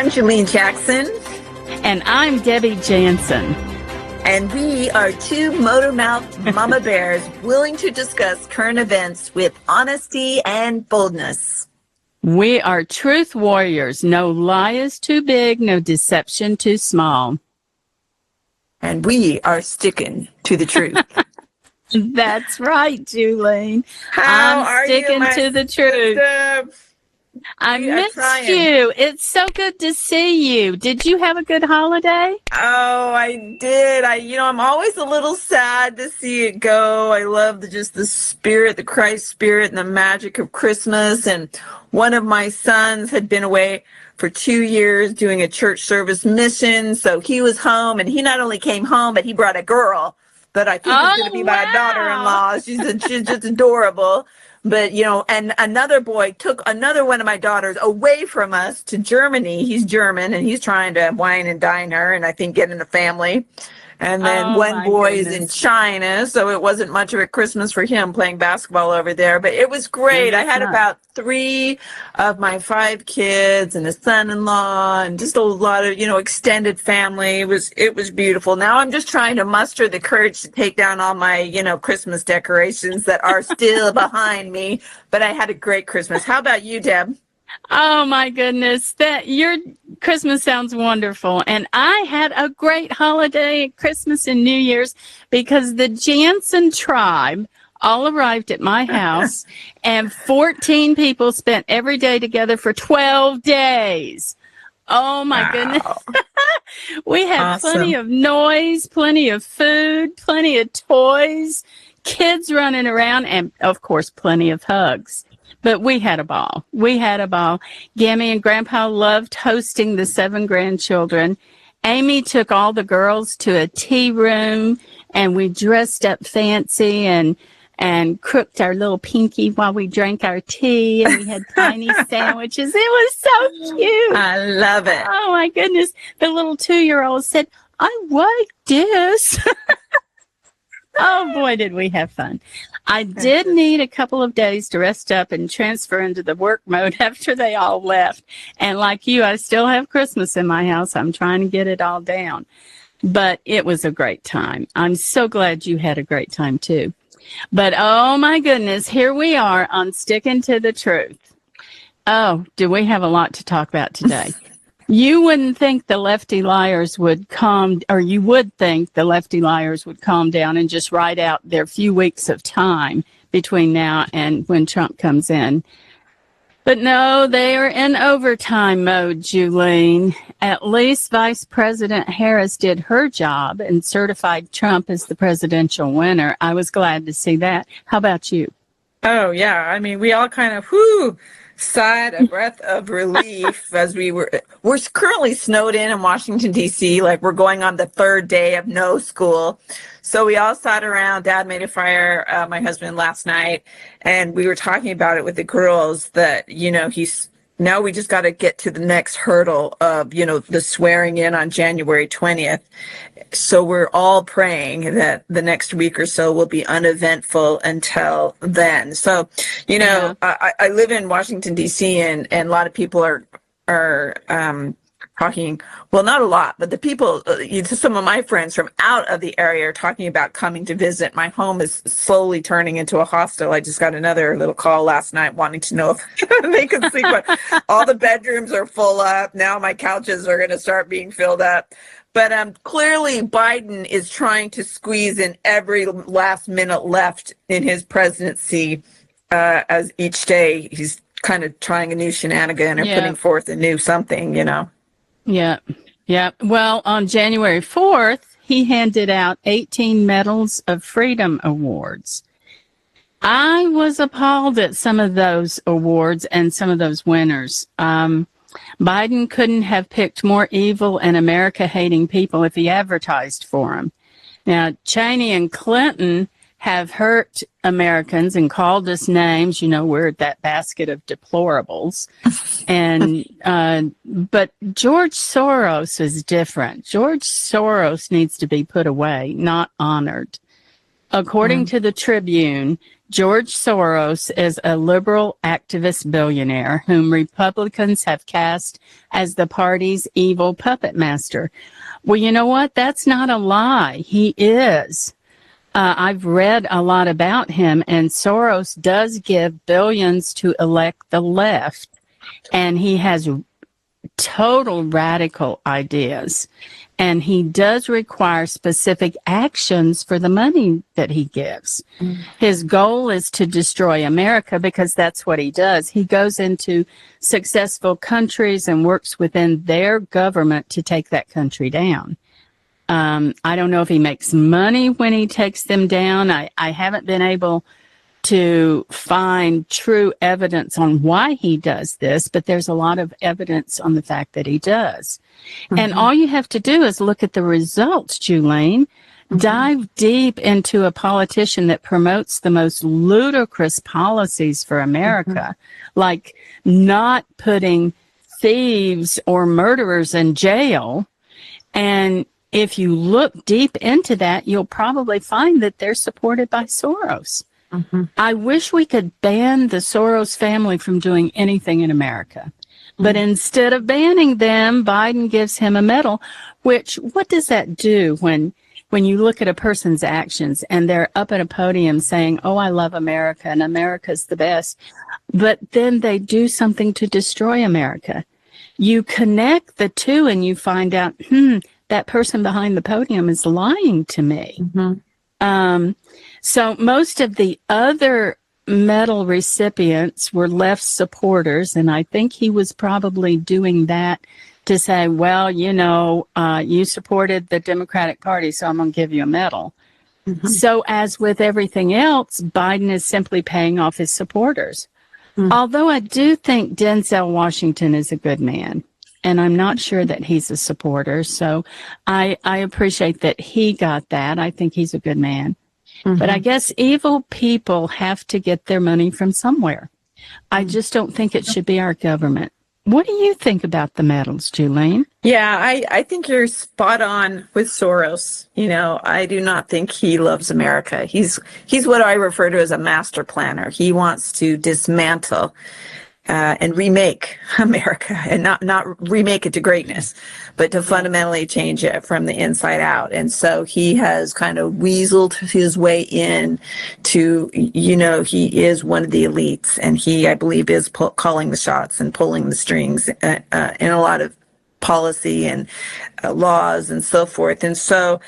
I'm Jalene Jackson. And I'm Debbie Jansen. And we are two motor-mouthed mama bears willing to discuss current events with honesty and boldness. We are truth warriors. No lie is too big, no deception too small. And we are sticking to the truth. That's right, Julene. How I'm are sticking you, to the truth. I missed you. It's so good to see you. Did you have a good holiday? Oh, I did. I'm always a little sad to see it go. I love the spirit, the Christ spirit and the magic of Christmas. And one of my sons had been away for 2 years doing a church service mission. So he was home, and he not only came home, but he brought a girl that I think is going to be my daughter-in-law. She's just adorable. But, and another boy took another one of my daughters away from us to Germany. He's German, and he's trying to wine and dine her, and I think get in the family. And then one boy is in China, so it wasn't much of a Christmas for him playing basketball over there. But it was great. I had about 3 of my 5 kids and a son-in-law and just a lot of, extended family. It was beautiful. Now I'm just trying to muster the courage to take down all my, Christmas decorations that are still behind me. But I had a great Christmas. How about you, Deb? Oh my goodness, your Christmas sounds wonderful. And I had a great holiday, Christmas and New Year's, because the Jansen tribe all arrived at my house and 14 people spent every day together for 12 days. Oh my goodness. We had plenty of noise, plenty of food, plenty of toys, kids running around, and of course, plenty of hugs. But we had a ball. Gammy and Grandpa loved hosting the 7 grandchildren. Amy took all the girls to a tea room, and we dressed up fancy and cooked our little pinky while we drank our tea, and we had tiny sandwiches. It was so cute. I love it. Oh, my goodness. The little 2-year-old said, I like this. Oh, boy, did we have fun. I did need a couple of days to rest up and transfer into the work mode after they all left. And like you, I still have Christmas in my house. I'm trying to get it all down. But it was a great time. I'm so glad you had a great time, too. But, oh, my goodness, here we are on Sticking to the Truth. Oh, do we have a lot to talk about today? You wouldn't think the lefty liars would you would think the lefty liars would calm down and just ride out their few weeks of time between now and when Trump comes in. But no, they are in overtime mode, Julene. At least Vice President Harris did her job and certified Trump as the presidential winner. I was glad to see that. How about you? Oh, yeah. I mean, we all kind of, sighed a breath of relief as we're currently snowed in Washington, D.C. Like we're going on the 3rd day of no school. So we all sat around. Dad made a fire, my husband, last night, and we were talking about it with the girls that, now we just got to get to the next hurdle of, the swearing in on January 20th. So we're all praying that the next week or so will be uneventful until then. So, I live in Washington, D.C., and a lot of people are talking, well, not a lot, but the people, some of my friends from out of the area are talking about coming to visit. My home is slowly turning into a hostel. I just got another little call last night wanting to know if they could sleep. All the bedrooms are full up. Now my couches are going to start being filled up. But clearly Biden is trying to squeeze in every last minute left in his presidency, as each day he's kind of trying a new shenanigan or putting forth a new something, Yeah. Well, on January 4th, he handed out 18 Medals of Freedom awards. I was appalled at some of those awards and some of those winners. Biden couldn't have picked more evil and America-hating people if he advertised for them. Now, Cheney and Clinton have hurt Americans and called us names. We're that basket of deplorables. But George Soros is different. George Soros needs to be put away, not honored. According to the Tribune, George Soros is a liberal activist billionaire whom Republicans have cast as the party's evil puppet master. Well, you know what? That's not a lie. He is. I've read a lot about him, and Soros does give billions to elect the left, and he has total radical ideas. And he does require specific actions for the money that he gives. His goal is to destroy America because that's what he does. He goes into successful countries and works within their government to take that country down. I don't know if he makes money when he takes them down. I haven't been able to find true evidence on why he does this, but there's a lot of evidence on the fact that he does. And all you have to do is look at the results, Julaine. Dive deep into a politician that promotes the most ludicrous policies for America, like not putting thieves or murderers in jail. And if you look deep into that, you'll probably find that they're supported by Soros. I wish we could ban the Soros family from doing anything in America. But instead of banning them, Biden gives him a medal, which, what does that do when you look at a person's actions and they're up at a podium saying, oh, I love America and America's the best, but then they do something to destroy America? You connect the two and you find out, that person behind the podium is lying to me. So most of the other medal recipients were left supporters, and I think he was probably doing that to say, well, you supported the Democratic Party, so I'm going to give you a medal. So as with everything else, Biden is simply paying off his supporters. Although I do think Denzel Washington is a good man, and I'm not sure that he's a supporter, so I appreciate that he got that. I think he's a good man. But I guess evil people have to get their money from somewhere. I just don't think it should be our government. What do you think about the medals, Julaine? Yeah, I think you're spot on with Soros. I do not think he loves America. He's what I refer to as a master planner. He wants to dismantle and remake America, and not remake it to greatness, but to fundamentally change it from the inside out. And so he has kind of weaseled his way in to, he is one of the elites, and he, I believe, is calling the shots and pulling the strings in a lot of policy and laws and so forth. And so,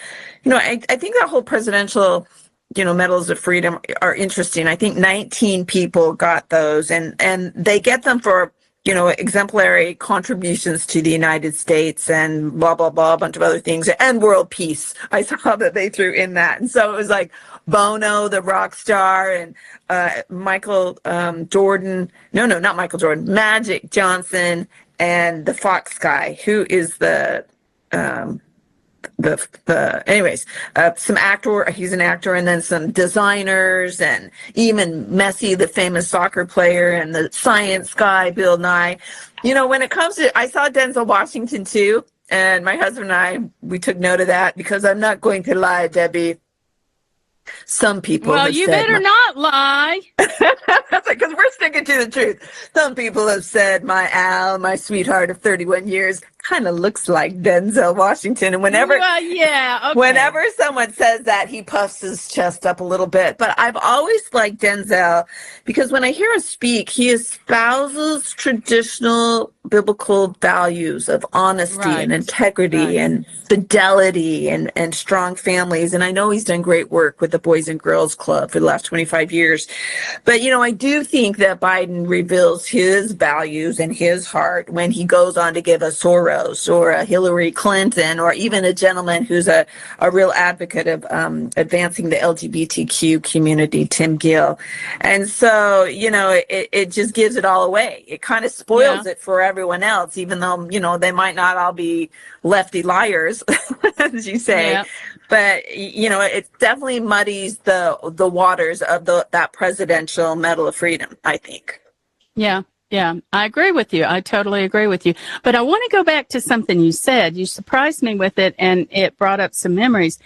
I think that whole presidential medals of freedom are interesting. I think 19 people got those, and they get them for, exemplary contributions to the United States and blah, blah, blah, a bunch of other things, and world peace. I saw that they threw in that. And so it was like Bono, the rock star, and Michael Jordan. No, not Michael Jordan, Magic Johnson, and the Fox guy, who is some actor, he's an actor, and then some designers, and even Messi, the famous soccer player, and the science guy, Bill Nye. When it comes to, I saw Denzel Washington too, and my husband and I, we took note of that, because I'm not going to lie, Debbie. Some people Well, you better not lie. Because we're sticking to the truth. Some people have said my Al, my sweetheart of 31 years, kind of looks like Denzel Washington. And whenever someone says that, he puffs his chest up a little bit. But I've always liked Denzel because when I hear him speak, he espouses traditional biblical values of honesty and integrity and fidelity and strong families. And I know he's done great work with the Boys and Girls Club for the last 25 years. But, I do think that Biden reveals his values and his heart when he goes on to give a Soros or a Hillary Clinton, or even a gentleman who's a real advocate of advancing the LGBTQ community, Tim Gill. And so, it just gives it all away. It kind of spoils it for everyone else, even though, they might not all be lefty liars, as you say. Yeah. But, it definitely muddies the waters of that presidential Medal of Freedom, I think. Yeah, I agree with you. I totally agree with you. But I want to go back to something you said. You surprised me with it, and it brought up some memories.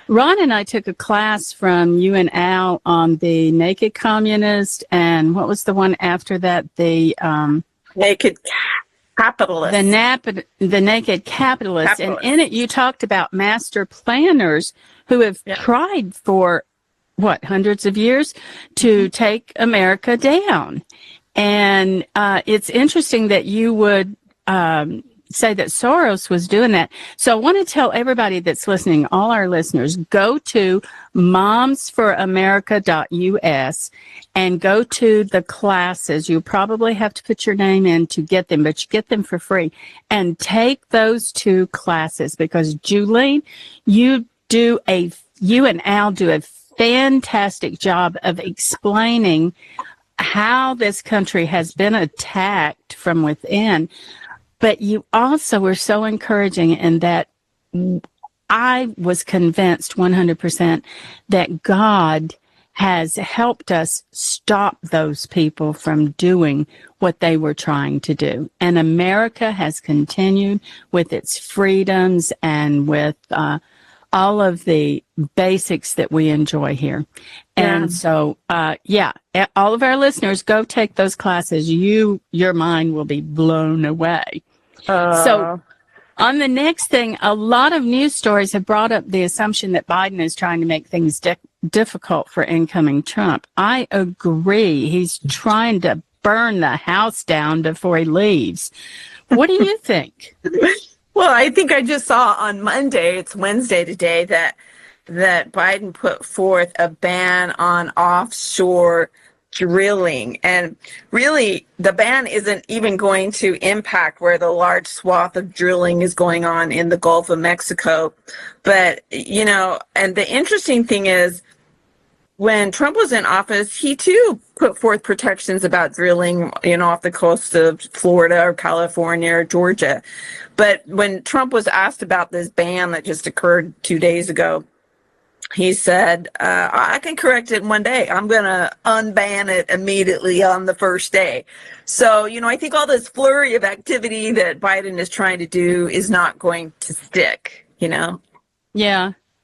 Ron and I took a class from you and Al on the Naked Communist, and what was the one after that? Naked capitalist. The Naked Capitalist. And in it, you talked about master planners who have tried for, hundreds of years to take America down. And it's interesting that you would say that Soros was doing that. So I want to tell everybody that's listening, all our listeners, go to momsforamerica.us and go to the classes. You probably have to put your name in to get them, but you get them for free. And take those 2 classes because, Julene, you and Al do a fantastic job of explaining how this country has been attacked from within. But you also were so encouraging in that I was convinced 100% that God has helped us stop those people from doing what they were trying to do. And America has continued with its freedoms and with all of the basics that we enjoy here. And so, all of our listeners, go take those classes. Your mind will be blown away. So on the next thing, a lot of news stories have brought up the assumption that Biden is trying to make things difficult for incoming Trump. I agree. He's trying to burn the house down before he leaves. What do you think? Well, I think I just saw on Monday, it's Wednesday today, that Biden put forth a ban on offshore drilling. And really, the ban isn't even going to impact where the large swath of drilling is going on in the Gulf of Mexico. But, and the interesting thing is, when Trump was in office, he too put forth protections about drilling, off the coast of Florida or California or Georgia. But when Trump was asked about this ban that just occurred 2 days ago, he said, I can correct it in one day. I'm going to unban it immediately on the first day. So, I think all this flurry of activity that Biden is trying to do is not going to stick, Yeah.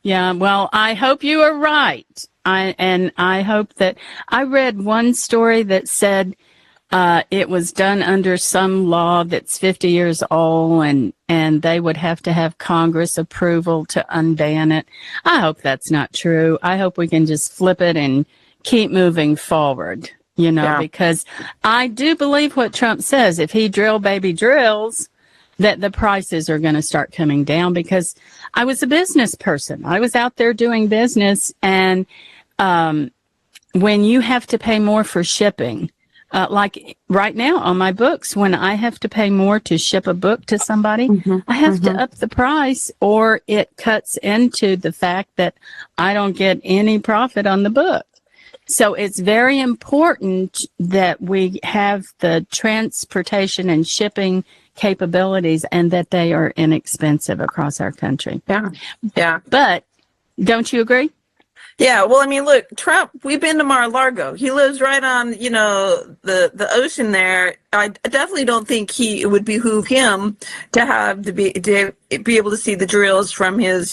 Well, I hope you are right. I hope that I read one story that said it was done under some law that's 50 years old and they would have to have Congress approval to unban it. I hope that's not true. I hope we can just flip it and keep moving forward, because I do believe what Trump says. If he baby drills, that the prices are going to start coming down, because I was a business person. I was out there doing business, and when you have to pay more for shipping, like right now on my books, when I have to pay more to ship a book to somebody, I have to up the price, or it cuts into the fact that I don't get any profit on the book. So it's very important that we have the transportation and shipping capabilities and that they are inexpensive across our country. Yeah. But don't you agree? Yeah, well, I mean, look, Trump, we've been to Mar-a-Lago. He lives right on, the ocean there. I definitely don't think it would behoove him to be able to see the drills from his,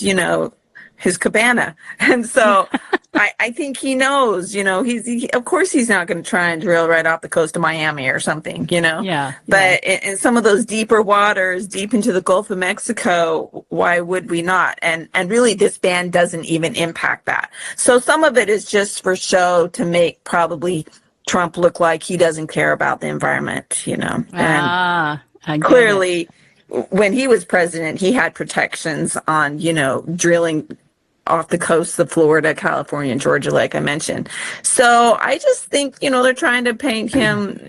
his cabana. And so I think he knows, of course he's not going to try and drill right off the coast of Miami or something, Yeah. But in some of those deeper waters, deep into the Gulf of Mexico, why would we not? And really this ban doesn't even impact that. So some of it is just for show to make probably Trump look like he doesn't care about the environment, And clearly when he was president, he had protections on, drilling off the coast of Florida, California, and Georgia, like I mentioned. So I just think, they're trying to paint him,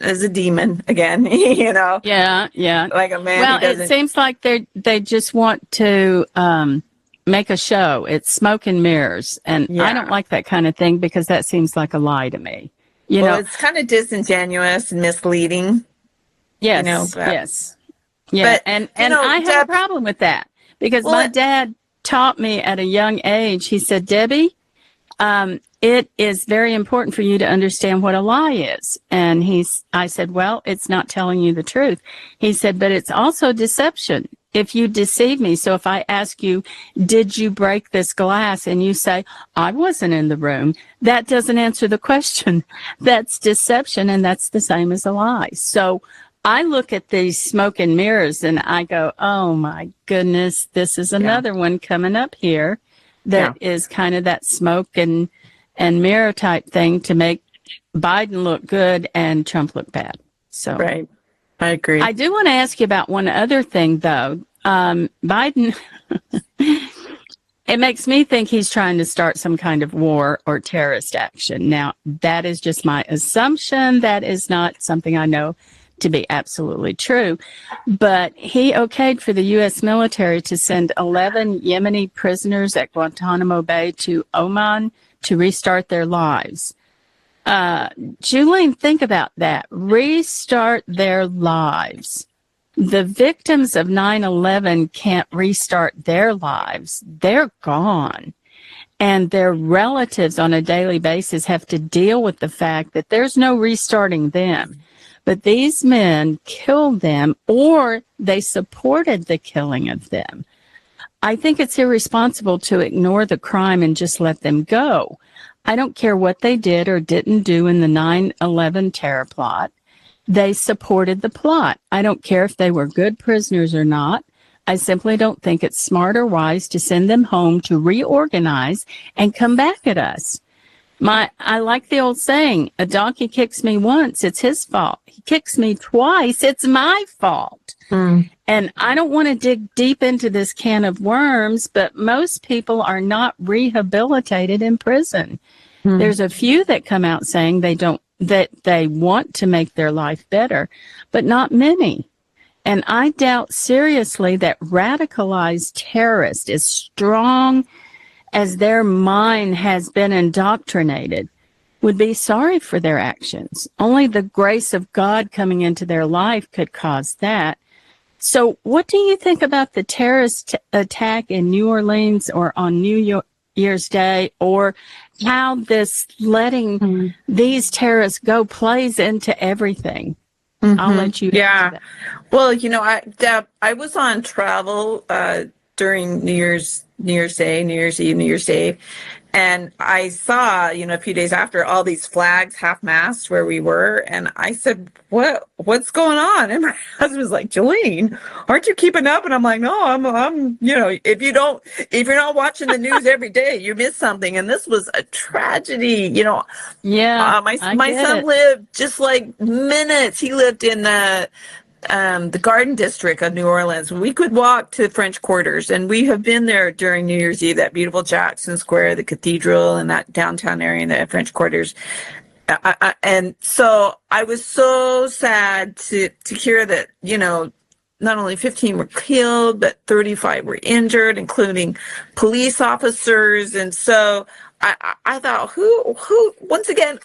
as a demon again, Yeah. like a man. Well, it seems like they just want to make a show. It's smoke and mirrors, and I don't like that kind of thing, because that seems like a lie to me. It's kind of disingenuous and misleading. Yes, yes. Yeah, but, and I have a problem with that, because my dad taught me at a young age. He said, Debbie, it is very important for you to understand what a lie is. And I said, well, it's not telling you the truth. He said, but it's also deception. if you deceive me. So if I ask you, did you break this glass? And you say, I wasn't in the room, that doesn't answer the question. That's deception, and that's the same as a lie. So I look at these smoke and mirrors and I go, oh my goodness, this is another one coming up here that is kind of that smoke and mirror type thing to make Biden look good and Trump look bad. So Right. I agree. I do want to ask you about one other thing, though. Biden, it makes me think he's trying to start some kind of war or terrorist action. Now, that is just my assumption. That is not something I know to be absolutely true. But he okayed for the U.S. military to send 11 Yemeni prisoners at Guantanamo Bay to Oman to restart their lives. Julian, think about that. Restart their lives. The victims of 9/11 can't restart their lives. They're gone. And their relatives on a daily basis have to deal with the fact that there's no restarting them. But these men killed them, or they supported the killing of them. I think it's irresponsible to ignore the crime and just let them go. I don't care what they did or didn't do in the 9/11 terror plot. They supported the plot. I don't care if they were good prisoners or not. I simply don't think it's smart or wise to send them home to reorganize and come back at us. I like the old saying, a donkey kicks me once, it's his fault. He kicks me twice, it's my fault. And I don't want to dig deep into this can of worms, but most people are not rehabilitated in prison. There's a few that come out saying that they want to make their life better, but not many. And I doubt seriously that radicalized terrorists, as strong as their mind has been indoctrinated, would be sorry for their actions. Only the grace of God coming into their life could cause that. So what do you think about the terrorist attack in New Orleans or on New Year's Day, or how this letting these terrorists go plays into everything? I'll let you answer that. Well, I was on travel during New Year's Day, New Year's Eve, New Year's Day, and I saw, a few days after, all these flags half-mast where we were, and I said, what's going on? And my husband was like, Jolene, aren't you keeping up? And I'm like, no, I'm if you're not watching the news every day, you miss something. And this was a tragedy, my son lived just like minutes. He lived in the Garden District of New Orleans. We could walk to French Quarters, and we have been there during New Year's Eve, that beautiful Jackson Square, the cathedral, and that downtown area in the French Quarters. And so I was so sad to hear that, not only 15 were killed, but 35 were injured, including police officers. And so I thought, who, once again,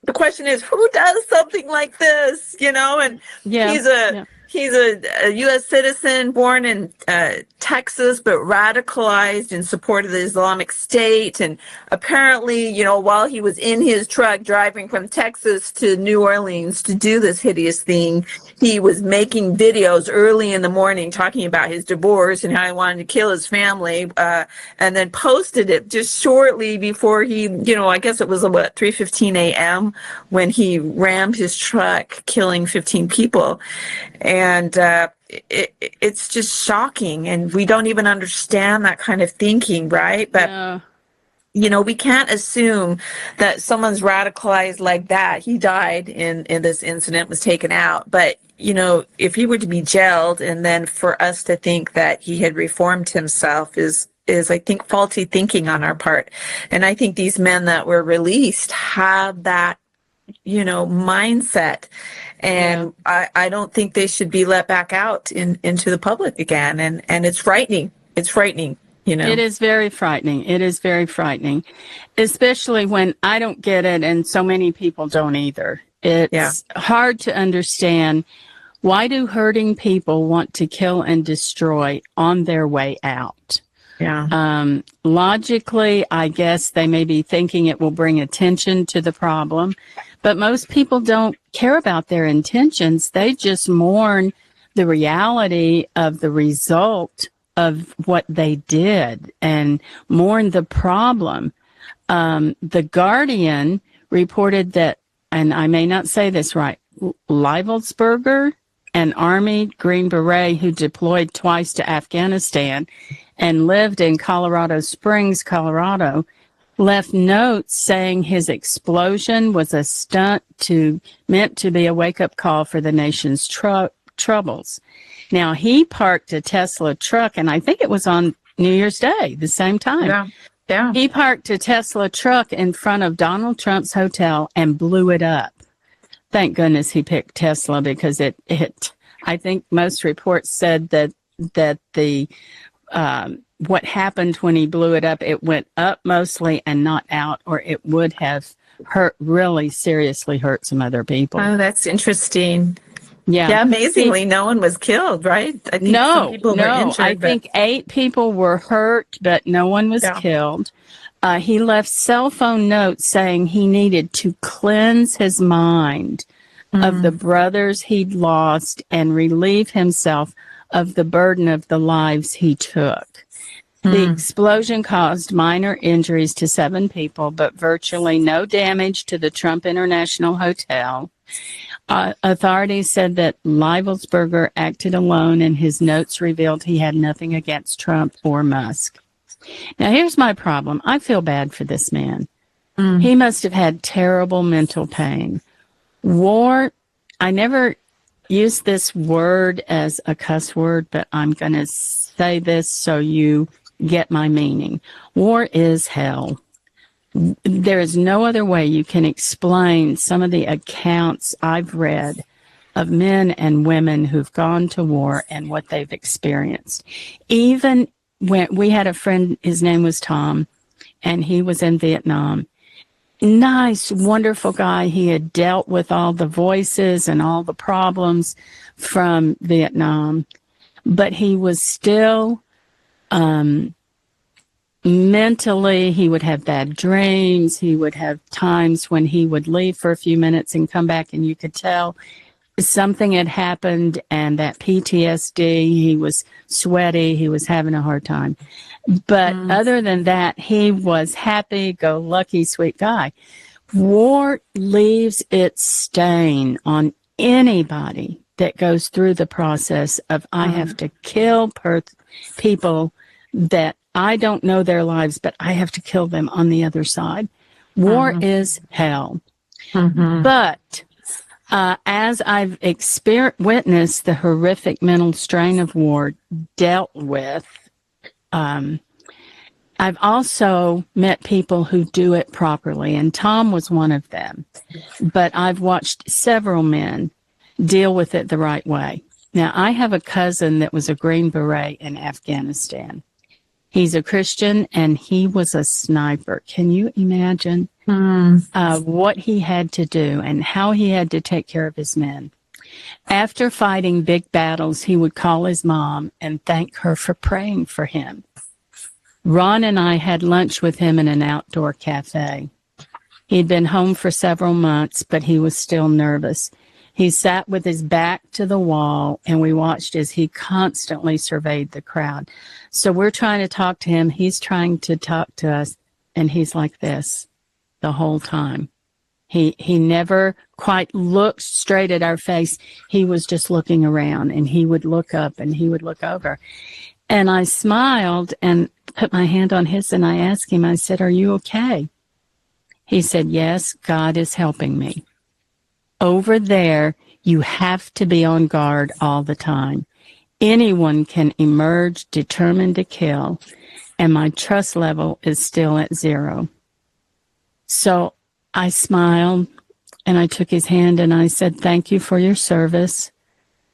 the question is, who does something like this, and he's a U.S. citizen born in Texas, but radicalized in support of the Islamic State. And apparently, while he was in his truck driving from Texas to New Orleans to do this hideous thing, he was making videos early in the morning talking about his divorce and how he wanted to kill his family, and then posted it just shortly before he, I guess it was 3:15 a.m. when he rammed his truck, killing 15 people. And it's just shocking, and we don't even understand that kind of thinking, right? But we can't assume that someone's radicalized like that. He died in this incident, was taken out. But, if he were to be jailed, and then for us to think that he had reformed himself is I think faulty thinking on our part. And I think these men that were released have that, mindset. And I don't think they should be let back out into the public again. And it's frightening. It's frightening. It is very frightening. It is very frightening, especially when I don't get it and so many people don't either. It's hard to understand, why do hurting people want to kill and destroy on their way out? Logically, I guess they may be thinking it will bring attention to the problem, but most people don't care about their intentions. They just mourn the reality of the result of what they did and mourned the problem. The Guardian reported that, and I may not say this right, Leibelsberger, an Army Green Beret who deployed twice to Afghanistan and lived in Colorado Springs, Colorado, left notes saying his explosion was a stunt meant to be a wake-up call for the nation's troubles. Now, he parked a Tesla truck, and I think it was on New Year's Day, the same time. Yeah. Yeah. He parked a Tesla truck in front of Donald Trump's hotel and blew it up. Thank goodness he picked Tesla, because I think most reports said that the what happened when he blew it up, it went up mostly and not out, or it would have really seriously hurt some other people. Oh, that's interesting. Yeah. Yeah, amazingly, no one was killed, right? I think some people were injured. I think 8 people were hurt, but no one was killed. He left cell phone notes saying he needed to cleanse his mind of the brothers he'd lost and relieve himself of the burden of the lives he took. The explosion caused minor injuries to 7 people, but virtually no damage to the Trump International Hotel. Authorities said that Leibelsberger acted alone, and his notes revealed he had nothing against Trump or Musk. Now, here's my problem. I feel bad for this man. He must have had terrible mental pain. War, I never use this word as a cuss word, but I'm going to say this so you get my meaning. War is hell. There is no other way you can explain some of the accounts I've read of men and women who've gone to war and what they've experienced. Even when we had a friend, his name was Tom, and he was in Vietnam. Nice, wonderful guy. He had dealt with all the voices and all the problems from Vietnam, but he was still mentally, he would have bad dreams. He would have times when he would leave for a few minutes and come back, and you could tell something had happened, and that PTSD, he was sweaty, he was having a hard time. But other than that, he was happy-go-lucky, sweet guy. War leaves its stain on anybody that goes through the process of, I have to kill people that I don't know their lives, but I have to kill them on the other side. War is hell. But as I've witnessed the horrific mental strain of war dealt with, I've also met people who do it properly, and Tom was one of them. But I've watched several men deal with it the right way. Now, I have a cousin that was a Green Beret in Afghanistan. He's a Christian, and he was a sniper. Can you imagine what he had to do and how he had to take care of his men? After fighting big battles, he would call his mom and thank her for praying for him. Ron and I had lunch with him in an outdoor cafe. He'd been home for several months, but he was still nervous. He sat with his back to the wall, and we watched as he constantly surveyed the crowd. So we're trying to talk to him. He's trying to talk to us, and he's like this the whole time. He never quite looked straight at our face. He was just looking around, and he would look up, and he would look over. And I smiled and put my hand on his, and I asked him, I said, "Are you okay?" He said, "Yes, God is helping me. Over there, you have to be on guard all the time. Anyone can emerge determined to kill, and my trust level is still at 0. So I smiled, and I took his hand, and I said, "Thank you for your service.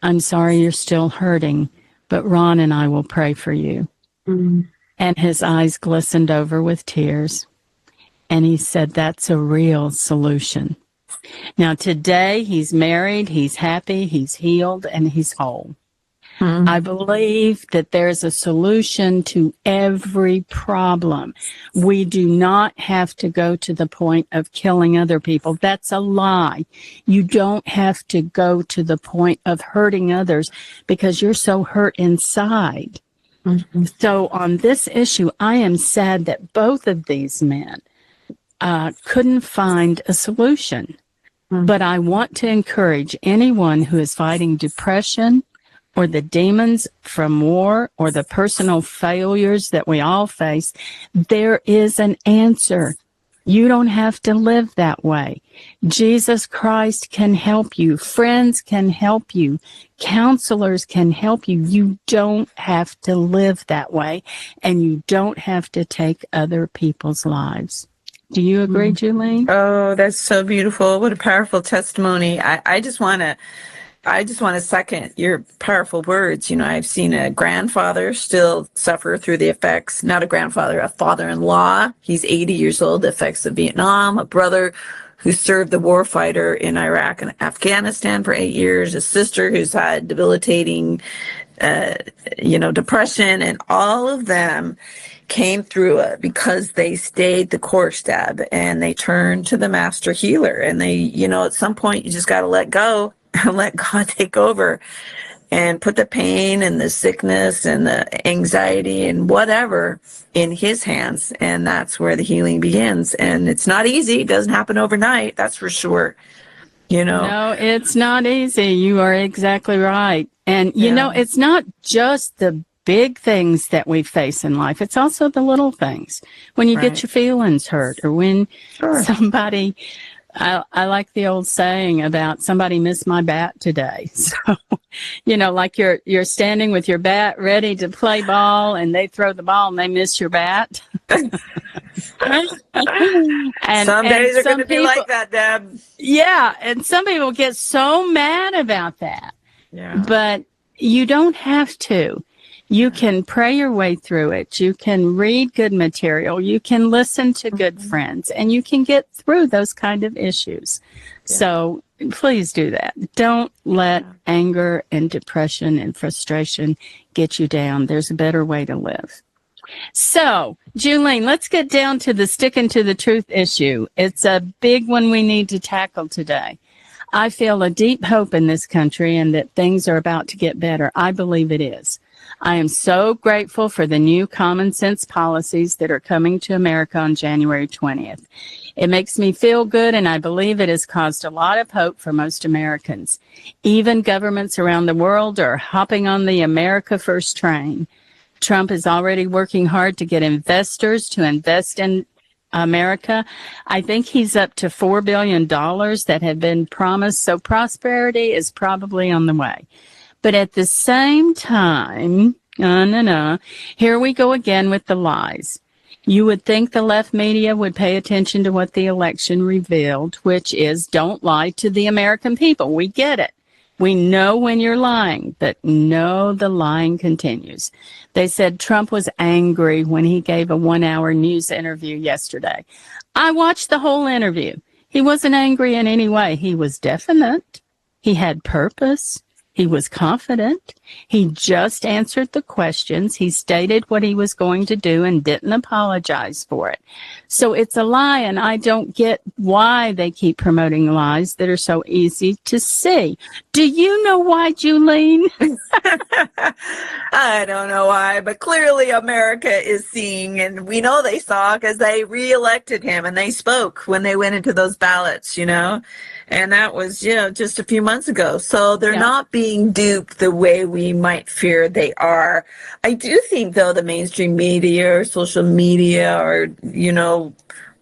I'm sorry you're still hurting, but Ron and I will pray for you." And his eyes glistened over with tears. And he said, "That's a real solution." Now, today, he's married, he's happy, he's healed, and he's whole. I believe that there's a solution to every problem. We do not have to go to the point of killing other people. That's a lie. You don't have to go to the point of hurting others because you're so hurt inside. So on this issue, I am sad that both of these men couldn't find a solution. But I want to encourage anyone who is fighting depression or the demons from war or the personal failures that we all face, there is an answer. You don't have to live that way. Jesus Christ can help you. Friends can help you. Counselors can help you. You don't have to live that way, and you don't have to take other people's lives. Do you agree, Julene? Oh, that's so beautiful. What a powerful testimony. I just want to second your powerful words. You know, I've seen a grandfather still suffer through the effects, not a grandfather, a father-in-law. He's 80 years old, the effects of Vietnam, a brother who served the warfighter in Iraq and Afghanistan for 8 years, a sister who's had debilitating, depression, and all of them came through it because they stayed the course, Deb, and they turned to the master healer. And they, at some point you just got to let go and let God take over and put the pain and the sickness and the anxiety and whatever in his hands. And that's where the healing begins. And it's not easy. It doesn't happen overnight. That's for sure. No, it's not easy. You are exactly right. And, it's not just the big things that we face in life. It's also the little things. When you get your feelings hurt, or when somebody, I like the old saying about somebody missed my bat today. So, like you're standing with your bat ready to play ball, and they throw the ball and they miss your bat. And some days are going to be like that, Deb. Yeah, and some people get so mad about that. Yeah. But you don't have to. You can pray your way through it. You can read good material. You can listen to good friends, and you can get through those kind of issues. Yeah. So please do that. Don't let anger and depression and frustration get you down. There's a better way to live. So, Julene, let's get down to the sticking to the truth issue. It's a big one we need to tackle today. I feel a deep hope in this country and that things are about to get better. I believe it is. I am so grateful for the new common sense policies that are coming to America on January 20th. It makes me feel good, and I believe it has caused a lot of hope for most Americans. Even governments around the world are hopping on the America First train. Trump is already working hard to get investors to invest in America. I think he's up to $4 billion that have been promised, so prosperity is probably on the way. But at the same time, here we go again with the lies. You would think the left media would pay attention to what the election revealed, which is don't lie to the American people. We get it. We know when you're lying, but no, the lying continues. They said Trump was angry when he gave a 1-hour news interview yesterday. I watched the whole interview. He wasn't angry in any way. He was definite. He had purpose. He was confident. He just answered the questions. He stated what he was going to do and didn't apologize for it. So it's a lie, and I don't get why they keep promoting lies that are so easy to see. Do you know why, Julene? I don't know why, but clearly America is seeing, and we know they saw because they reelected him and they spoke when they went into those ballots, and that was, just a few months ago. So they're not being duped the way we might fear they are. I do think, though, the mainstream media or social media or,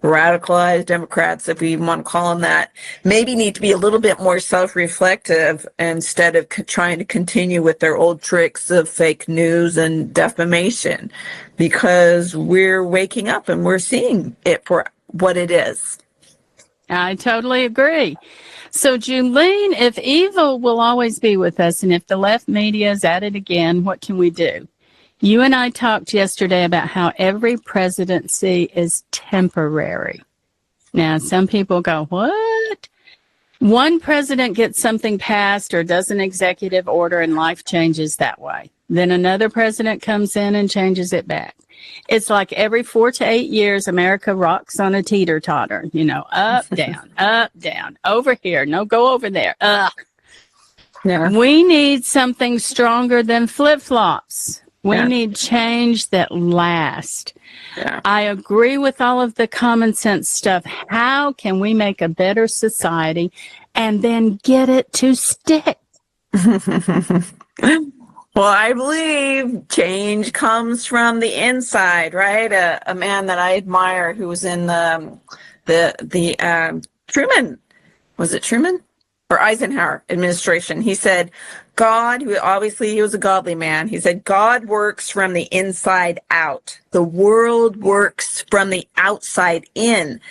radicalized Democrats, if we want to call them that, maybe need to be a little bit more self-reflective instead of trying to continue with their old tricks of fake news and defamation, because we're waking up and we're seeing it for what it is. I totally agree. So, Julene, if evil will always be with us, and if the left media is at it again, what can we do? You and I talked yesterday about how every presidency is temporary. Now, some people go, what? One president gets something passed or does an executive order and life changes that way. Then another president comes in and changes it back. It's like every 4 to 8 years, America rocks on a teeter-totter, up, down, over here. No, go over there. Yeah. We need something stronger than flip-flops. We Yeah. need change that lasts. Yeah. I agree with all of the common sense stuff. How can we make a better society and then get it to stick? Well, I believe change comes from the inside, right? A man that I admire who was in the Truman, was it Truman or Eisenhower administration? He said, God, who obviously he was a godly man, he said, God works from the inside out. The world works from the outside in.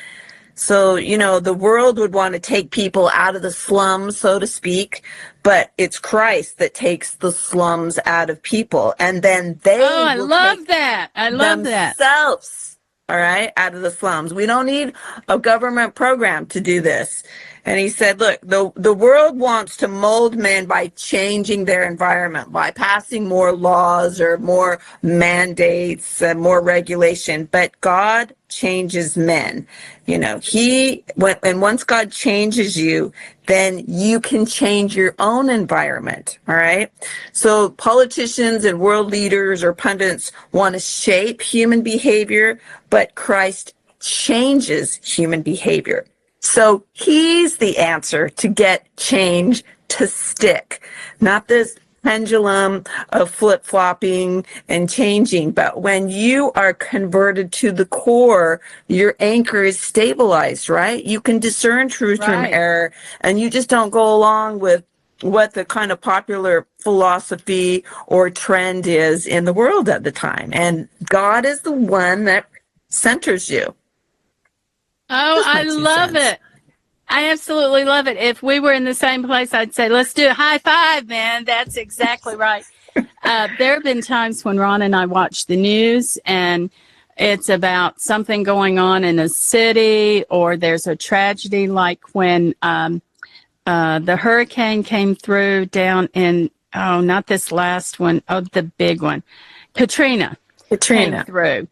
So, the world would want to take people out of the slums, so to speak, but it's Christ that takes the slums out of people. And then they I love that. I love that. Themselves, all right, out of the slums. We don't need a government program to do this. And he said, look, the world wants to mold men by changing their environment, by passing more laws or more mandates, more regulation. But God changes men. And once God changes you, then you can change your own environment. All right. So politicians and world leaders or pundits want to shape human behavior, but Christ changes human behavior. So he's the answer to get change to stick, not this pendulum of flip-flopping and changing. But when you are converted to the core, your anchor is stabilized, right? You can discern truth from error, and you just don't go along with what the kind of popular philosophy or trend is in the world at the time. And God is the one that centers you. Oh, I love it. I absolutely love it. If we were in the same place, I'd say, let's do a high five, man. That's exactly right. There have been times when Ron and I watch the news and it's about something going on in a city, or there's a tragedy like when the hurricane came through down in, not this last one, the big one, Katrina came through.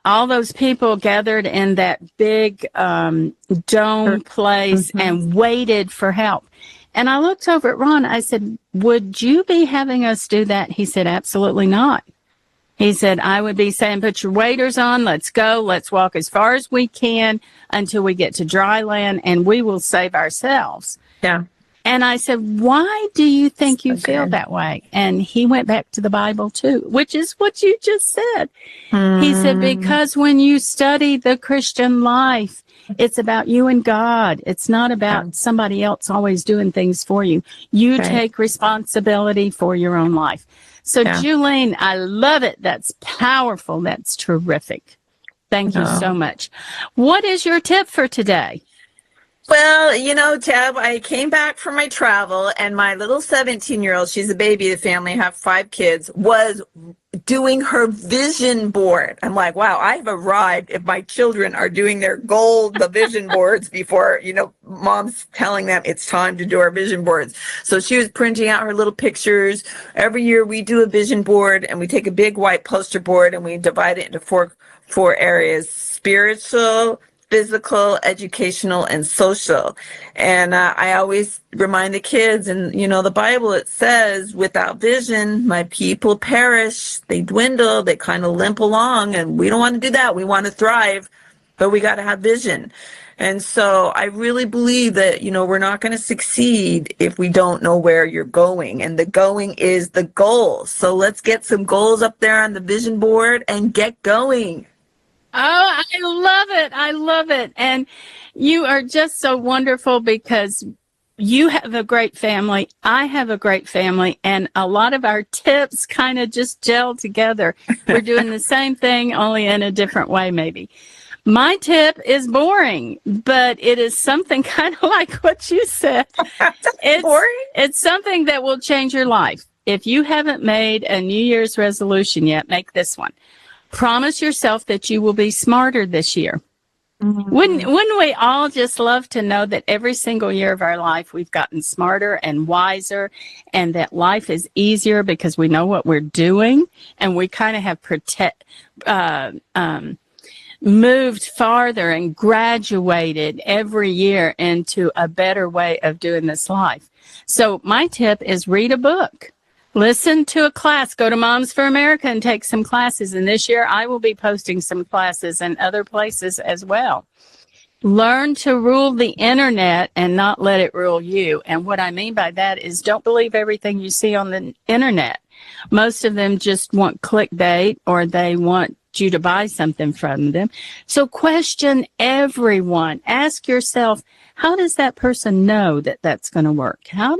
All those people gathered in that big dome place and waited for help. And I looked over at Ron. I said, would you be having us do that? He said, absolutely not. He said, I would be saying, put your waders on. Let's go. Let's walk as far as we can until we get to dry land, and we will save ourselves. Yeah. And I said, why do you think you feel that way? And he went back to the Bible too, which is what you just said. He said, because when you study the Christian life, it's about you and God. It's not about somebody else always doing things for you. You take responsibility for your own life. So, Julene, I love it. That's powerful. That's terrific. Thank you so much. What is your tip for today? Well, Deb, I came back from my travel, and my little 17-year-old, she's a baby of the family, I have 5 kids, was doing her vision board. I'm like, wow, I've arrived if my children are doing their the vision boards before, mom's telling them it's time to do our vision boards. So she was printing out her little pictures. Every year we do a vision board, and we take a big white poster board and we divide it into four areas: spiritual, physical, educational, and social. And I always remind the kids, and the Bible, it says, without vision, my people perish. They dwindle, they kind of limp along, and we don't want to do that. We want to thrive, but we got to have vision. And so I really believe that, we're not going to succeed if we don't know where you're going. And the going is the goal. So let's get some goals up there on the vision board and get going. Oh, I love it. I love it. And you are just so wonderful because you have a great family. I have a great family. And a lot of our tips kind of just gel together. We're doing the same thing, only in a different way, maybe. My tip is boring, but it is something kind of like what you said. It's boring. It's something that will change your life. If you haven't made a New Year's resolution yet, make this one. Promise yourself that you will be smarter this year. Wouldn't we all just love to know that every single year of our life we've gotten smarter and wiser, and that life is easier because we know what we're doing, and we kind of have moved farther and graduated every year into a better way of doing this life. So my tip is read a book. Listen to a class. Go to Moms for America and take some classes. And this year I will be posting some classes in other places as well. Learn to rule the internet and not let it rule you. And what I mean by that is don't believe everything you see on the internet. Most of them just want clickbait, or they want you to buy something from them. So question everyone. Ask yourself, how does that person know that that's going to work? How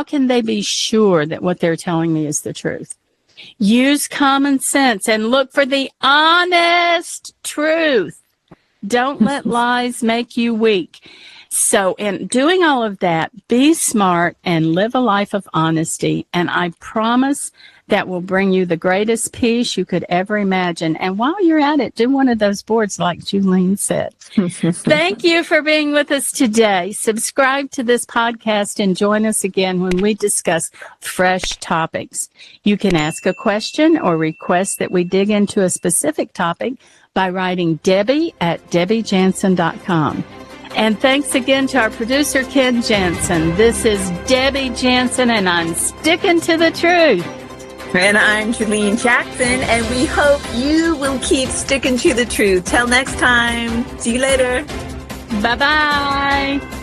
can they be sure that what they're telling me is the truth? Use common sense and look for the honest truth. Don't let lies make you weak. So in doing all of that, be smart and live a life of honesty. And I promise that will bring you the greatest peace you could ever imagine. And while you're at it, do one of those boards like Julene said. Thank you for being with us today. Subscribe to this podcast and join us again when we discuss fresh topics. You can ask a question or request that we dig into a specific topic by writing Debbie@DebbieJansen.com. And thanks again to our producer, Ken Jansen. This is Debbie Jansen, and I'm sticking to the truth. And I'm Julene Jackson, and we hope you will keep sticking to the truth. Till next time. See you later. Bye-bye.